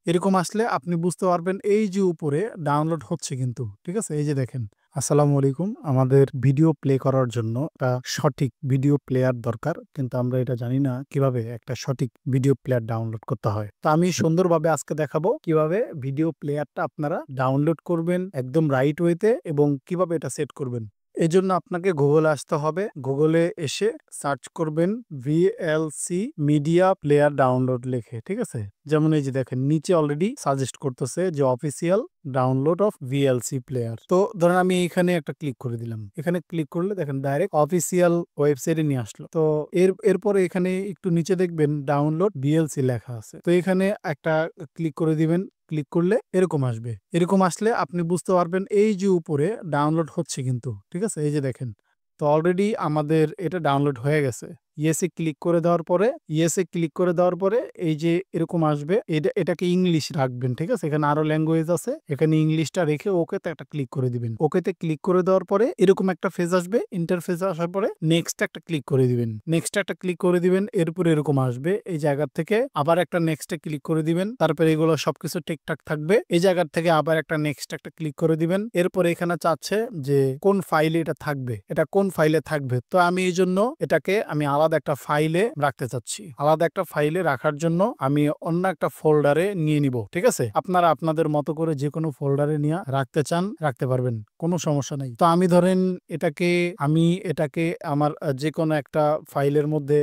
এরকম আসলে আপনি বুঝতে পারবেন এই যে উপরে ডাউনলোড হচ্ছে কিন্তু। ঠিক আছে? এই যে দেখেন। আসসালামু আলাইকুম। আমাদের ভিডিও প্লে করার জন্য একটা সঠিক ভিডিও প্লেয়ার দরকার। কিন্তু আমরা এটা জানি না কিভাবে একটা সঠিক ভিডিও প্লেয়ার ডাউনলোড করতে হয়। তো আমি সুন্দরভাবে আজকে দেখাবো কিভাবে ভিডিও প্লেয়ারটা আপনারা ডাউনলোড করবেন একদম রাইট ওয়েতে এবং কিভাবে এটা সেট করবেন। এজন্য আপনাকে গুগলে আসতে হবে। গুগলে এসে সার্চ করবেন VLC মিডিয়া প্লেয়ার ডাউনলোড লিখে। ঠিক আছে? যেমন এই যে দেখেন নিচে অলরেডি সাজেস্ট করতেছে যে official download of VLC player. তো ধরেন আমি এখানে একটা ক্লিক করে দিলাম। এখানে ক্লিক করলে দেখেন ডাইরেক্ট অফিসিয়াল ওয়েবসাইটে নিয়ে আসলো। তো এরপরে এখানে একটু নিচে দেখবেন ডাউনলোড VLC লেখা আছে। তো এখানে একটা ক্লিক করে দিবেন। ক্লিক করলে এরকম আসবে। এরকম আসলে আপনি বুঝতে পারবেন এই যে উপরে ডাউনলোড হচ্ছে কিন্তু। ঠিক আছে? এই যে দেখেন। তো অলরেডি আমাদের এটা ডাউনলোড হয়ে গেছে। ইয়েসে ক্লিক করে দেওয়ার পরে এই যে এরকম আসবে। এটাকে ইংলিশ রাখবেন। ঠিক আছে? এখানে আরো ল্যাঙ্গুয়েজ আছে। এখানে ইংলিশটা রেখে ওকেতে একটা ক্লিক করে দিবেন। ওকেতে ক্লিক করে দেওয়ার পরে এরকম একটা ফেজ আসবে। ইন্টারফেস আসার পরে নেক্সট একটা ক্লিক করে দিবেন। নেক্সট একটা ক্লিক করে দিবেন। এরপরে এরকম আসবে। এই জায়গা থেকে আবার একটা নেক্সটে ক্লিক করে দিবেন। তারপরে এগুলো সবকিছু ঠিকঠাক থাকবে। এই জায়গা থেকে আবার একটা নেক্সট একটা ক্লিক করে দিবেন। এরপরে এখানে চাচ্ছে যে কোন ফাইলে এটা থাকবে। এটা কোন ফাইলে থাকবে। তো আমি এই জন্য এটাকে আমি আলাদা একটা ফাইলে রাখতে চাচ্ছি। আলাদা একটা ফাইলে রাখার জন্য আমি অন্য একটা ফোল্ডারে নিয়ে নিব। ঠিক আছে? আপনারা আপনাদের মতো করে যে কোনো ফোল্ডারে নিয়ে রাখতে চান রাখতে পারবেন। কোনো সমস্যা নাই। তো আমি ধরেন এটাকে আমার যে কোনো একটা ফাইলের মধ্যে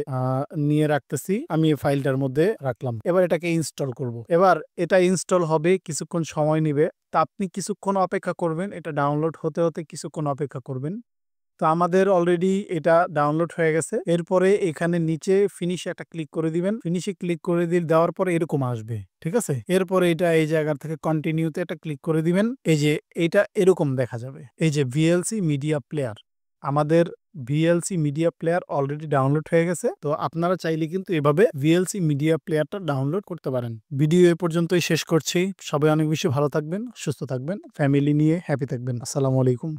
নিয়ে রাখতেছি। আমি এই ফাইলটার মধ্যে রাখলাম। এবার এটাকে ইনস্টল করব। এবার এটা ইনস্টল হবে, কিছুক্ষণ সময় নিবে। তা আপনি কিছুক্ষণ অপেক্ষা করবেন। এটা ডাউনলোড হতে হতে কিছুক্ষণ অপেক্ষা করবেন। তো আমাদের অলরেডি এটা ডাউনলোড হয়ে গেছে। এরপরে এখানে নিচে ফিনিশে একটা ক্লিক করে দিবেন। ফিনিশে ক্লিক করে দেওয়ার পরে এরকম আসবে। ঠিক আছে? এরপরে এটা এই জায়গা থেকে কন্টিনিউতে একটা ক্লিক করে দিবেন। এই যে এটা এরকম দেখা যাবে। এই যে VLC মিডিয়া প্লেয়ার। আমাদের VLC media player already download হয়ে গেছে। তো আপনারা চাইলে কিন্তু এভাবে VLC মিডিয়া প্লেয়ারটা ডাউনলোড করতে পারেন। ভিডিও এ পর্যন্তই শেষ করছি। সবাই অনেক বেশি ভালো থাকবেন, সুস্থ থাকবেন, ফ্যামিলি নিয়ে হ্যাপি থাকবেন। আসসালামু আলাইকুম।